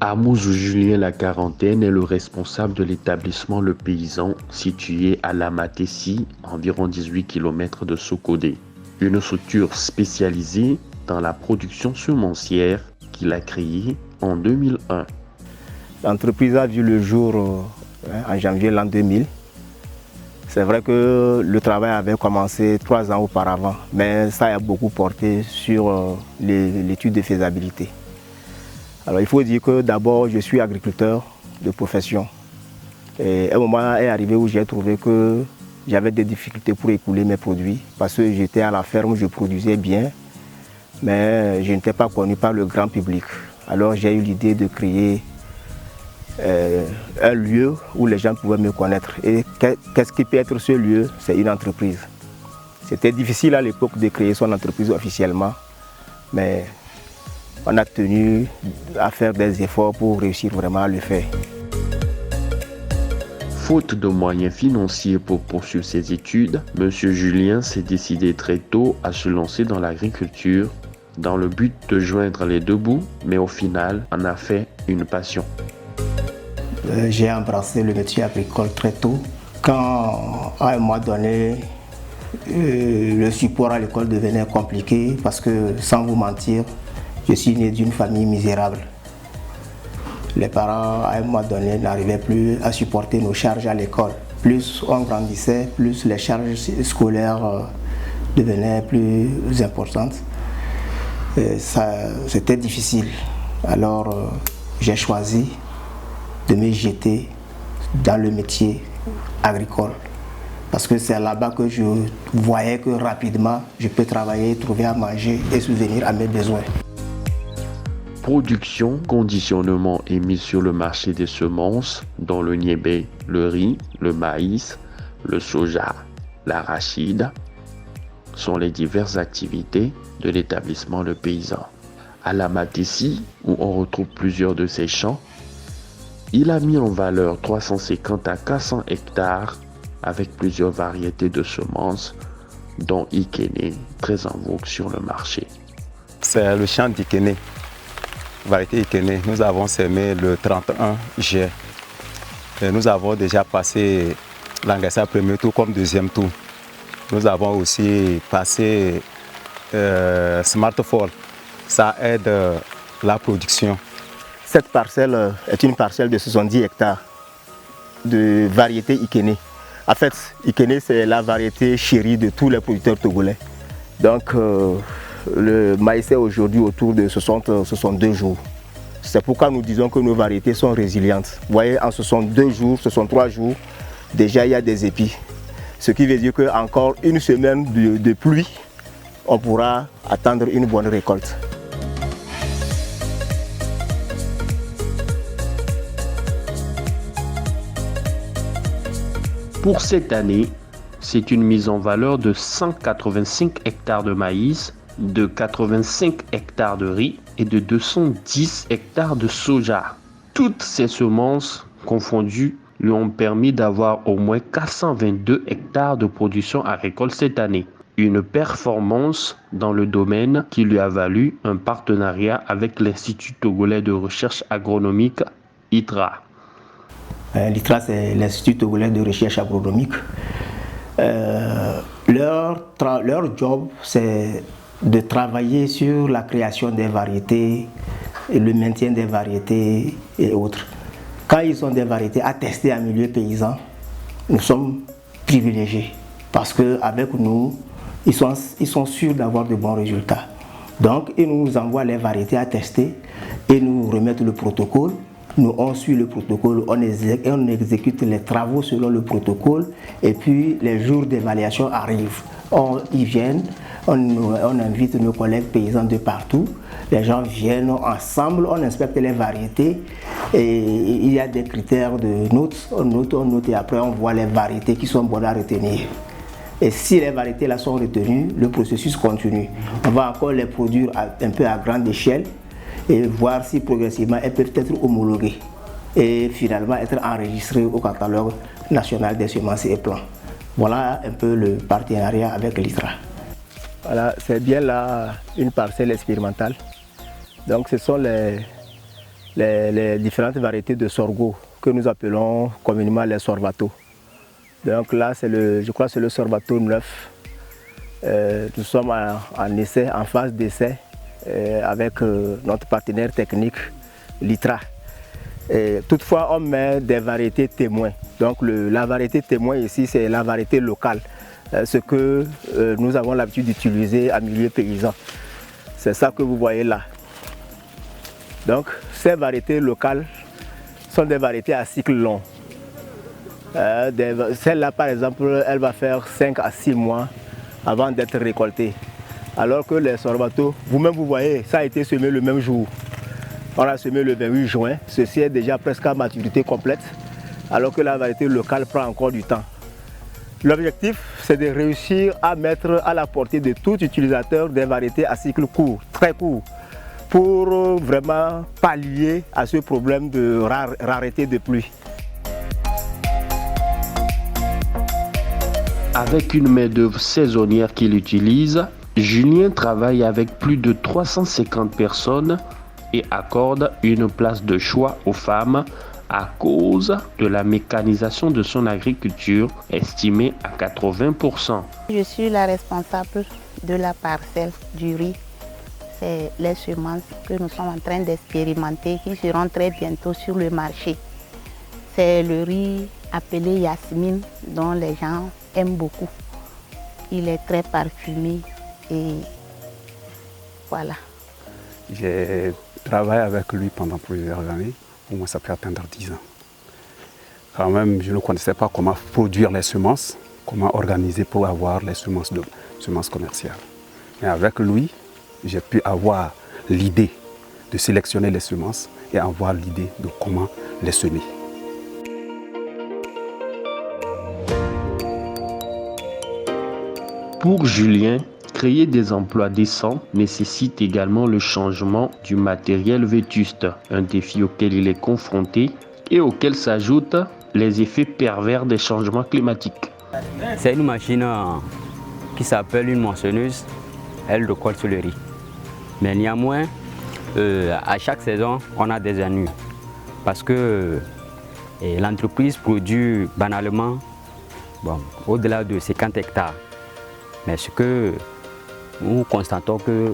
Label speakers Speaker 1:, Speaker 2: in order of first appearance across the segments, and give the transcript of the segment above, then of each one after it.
Speaker 1: Amouzou Julien La Quarantaine est le responsable de l'établissement Le Paysan situé à Lamatessi, environ 18 km de Sokodé, une structure spécialisée dans la production semencière qu'il a créée en 2001.
Speaker 2: L'entreprise a vu le jour en janvier l'an 2000. C'est vrai que le travail avait commencé 3 ans auparavant, mais ça a beaucoup porté sur l'étude de faisabilité. Alors il faut dire que d'abord je suis agriculteur de profession. Et un moment est arrivé où j'ai trouvé que j'avais des difficultés pour écouler mes produits parce que j'étais à la ferme, je produisais bien, mais je n'étais pas connu par le grand public. Alors j'ai eu l'idée de créer un lieu où les gens pouvaient me connaître. Et qu'est-ce qui peut être ce lieu? C'est une entreprise. C'était difficile à l'époque de créer son entreprise officiellement, mais on a tenu à faire des efforts pour réussir vraiment à le faire.
Speaker 1: Faute de moyens financiers pour poursuivre ses études, M. Julien s'est décidé très tôt à se lancer dans l'agriculture dans le but de joindre les deux bouts, mais au final en a fait une passion.
Speaker 2: J'ai embrassé le métier agricole très tôt. Quand à un moment donné, le support à l'école devenait compliqué parce que, sans vous mentir, je suis né d'une famille misérable. Les parents, à un moment donné, n'arrivaient plus à supporter nos charges à l'école. Plus on grandissait, plus les charges scolaires devenaient plus importantes. C'était difficile. Alors, j'ai choisi de me jeter dans le métier agricole. Parce que c'est là-bas que je voyais que rapidement, je peux travailler, trouver à manger et subvenir à mes besoins.
Speaker 1: Production, conditionnement et mise sur le marché des semences, dont le niébé, le riz, le maïs, le soja, l'arachide, sont les diverses activités de l'établissement Le Paysan. À Lamatessi, où on retrouve plusieurs de ses champs, il a mis en valeur 350 à 400 hectares avec plusieurs variétés de semences, dont Ikene, très en vogue sur le marché.
Speaker 3: C'est le champ d'Ikene. Variété Ikene, nous avons semé le 31 juillet. Et nous avons déjà passé l'engagement premier tour comme deuxième tour. Nous avons aussi passé Smartphone. Ça aide la production.
Speaker 2: Cette parcelle est une parcelle de 70 hectares de variété Ikene. En fait, Ikene, c'est la variété chérie de tous les producteurs togolais. Donc, le maïs est aujourd'hui autour de 60-62 jours. C'est pourquoi nous disons que nos variétés sont résilientes. Vous voyez, en 62 jours, 63 jours, déjà il y a des épis. Ce qui veut dire qu'encore une semaine de pluie, on pourra attendre une bonne récolte.
Speaker 1: Pour cette année, c'est une mise en valeur de 185 hectares de maïs, de 85 hectares de riz et de 210 hectares de soja. Toutes ces semences confondues lui ont permis d'avoir au moins 422 hectares de production agricole cette année. Une performance dans le domaine qui lui a valu un partenariat avec l'Institut togolais de recherche agronomique, ITRA.
Speaker 2: L'ITRA, c'est l'Institut togolais de recherche agronomique. Leur job, c'est de travailler sur la création des variétés et le maintien des variétés et autres. Quand ils ont des variétés à tester en milieu paysan, nous sommes privilégiés parce qu'avec nous, ils sont sûrs d'avoir de bons résultats. Donc, ils nous envoient les variétés à tester et nous remettent le protocole. Nous, on suit le protocole, on exécute les travaux selon le protocole et puis les jours d'évaluation arrivent. Ils viennent, on invite nos collègues paysans de partout. Les gens viennent ensemble, on inspecte les variétés et il y a des critères de notes. On note et après on voit les variétés qui sont bonnes à retenir. Et si les variétés là sont retenues, le processus continue. On va encore les produire un peu à grande échelle et voir si progressivement elles peuvent être homologuées et finalement être enregistrées au catalogue national des semences et plants. Voilà un peu le partenariat avec l'ITRA. Voilà, c'est bien là une parcelle expérimentale. Donc ce sont les les différentes variétés de sorgho que nous appelons communément les sorvato. Donc là, je crois que c'est le sorvato 9. Nous sommes en essai, en phase d'essai avec notre partenaire technique, Litra. Toutefois, on met des variétés témoins. Donc la variété témoin ici, c'est la variété locale, ce que nous avons l'habitude d'utiliser en milieu paysan. C'est ça que vous voyez là. Donc ces variétés locales sont des variétés à cycle long. Celle-là par exemple, elle va faire 5 à 6 mois avant d'être récoltée. Alors que les sorvato, vous-même vous voyez, ça a été semé le même jour. On a semé le 28 juin, ceci est déjà presque à maturité complète, alors que la variété locale prend encore du temps. L'objectif, c'est de réussir à mettre à la portée de tout utilisateur des variétés à cycle court, très court, pour vraiment pallier à ce problème de rareté de pluie.
Speaker 1: Avec une main-d'œuvre saisonnière qu'il utilise, Julien travaille avec plus de 350 personnes et accorde une place de choix aux femmes à cause de la mécanisation de son agriculture estimée à 80%.
Speaker 4: Je suis la responsable de la parcelle du riz. C'est les semences que nous sommes en train d'expérimenter qui seront très bientôt sur le marché. C'est le riz appelé Yasmine dont les gens aiment beaucoup. Il est très parfumé et voilà.
Speaker 5: J'ai travaillé avec lui pendant plusieurs années, au moins ça peut atteindre 10 ans. Quand même, je ne connaissais pas comment produire les semences, comment organiser pour avoir les semences commerciales. Mais avec lui, j'ai pu avoir l'idée de sélectionner les semences et avoir l'idée de comment les semer.
Speaker 1: Pour Julien, créer des emplois décents nécessite également le changement du matériel vétuste, un défi auquel il est confronté et auquel s'ajoutent les effets pervers des changements climatiques.
Speaker 6: C'est une machine qui s'appelle une moissonneuse, elle récolte sur le riz. Mais néanmoins, à chaque saison, on a des ennuis parce que l'entreprise produit banalement au-delà de 50 hectares. Mais ce que nous constatons que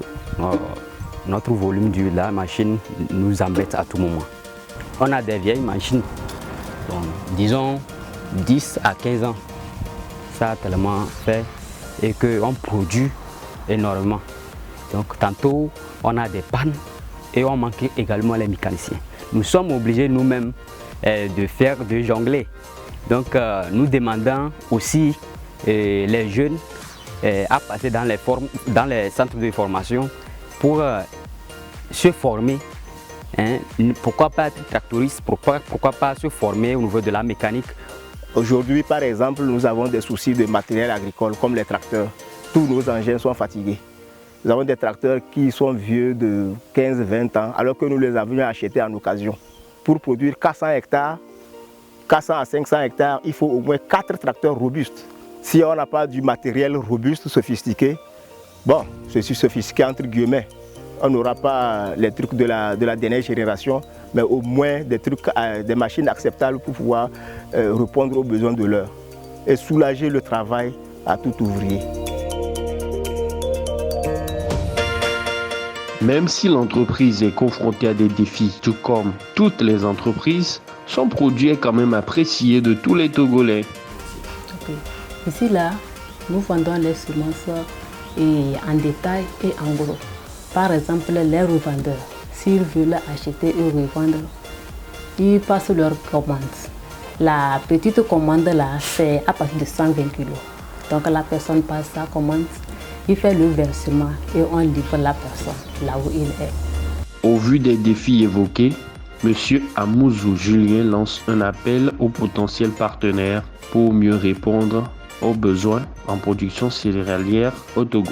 Speaker 6: notre volume de la machine nous embête à tout moment. On a des vieilles machines, donc, disons 10 à 15 ans. Ça a tellement fait et qu'on produit énormément. Donc tantôt on a des pannes et on manque également les mécaniciens. Nous sommes obligés nous-mêmes de jongler. Donc nous demandons aussi les jeunes à passer dans les centres de formation pour se former. Pourquoi pas être tractoriste, pourquoi pas se former au niveau de la mécanique.
Speaker 2: Aujourd'hui, par exemple, nous avons des soucis de matériel agricole comme les tracteurs. Tous nos engins sont fatigués. Nous avons des tracteurs qui sont vieux de 15-20 ans alors que nous les avions achetés en occasion. Pour produire 400 hectares, 400 à 500 hectares, il faut au moins 4 tracteurs robustes. Si on n'a pas du matériel robuste, sophistiqué, je suis sophistiqué entre guillemets, on n'aura pas les trucs de la dernière génération, mais au moins des machines acceptables pour pouvoir répondre aux besoins de l'heure et soulager le travail à tout ouvrier.
Speaker 1: Même si l'entreprise est confrontée à des défis, tout comme toutes les entreprises, son produit est quand même apprécié de tous les Togolais.
Speaker 7: Okay. Ici, là, nous vendons les semences en détail et en gros. Par exemple, les revendeurs, s'ils veulent acheter et revendre, ils passent leur commande. La petite commande, là, c'est à partir de 120 kg. Donc, la personne passe sa commande, il fait le versement et on livre la personne là où il est.
Speaker 1: Au vu des défis évoqués, M. Amouzou Julien lance un appel aux potentiels partenaires pour mieux répondre aux besoins en production céréalière au Togo.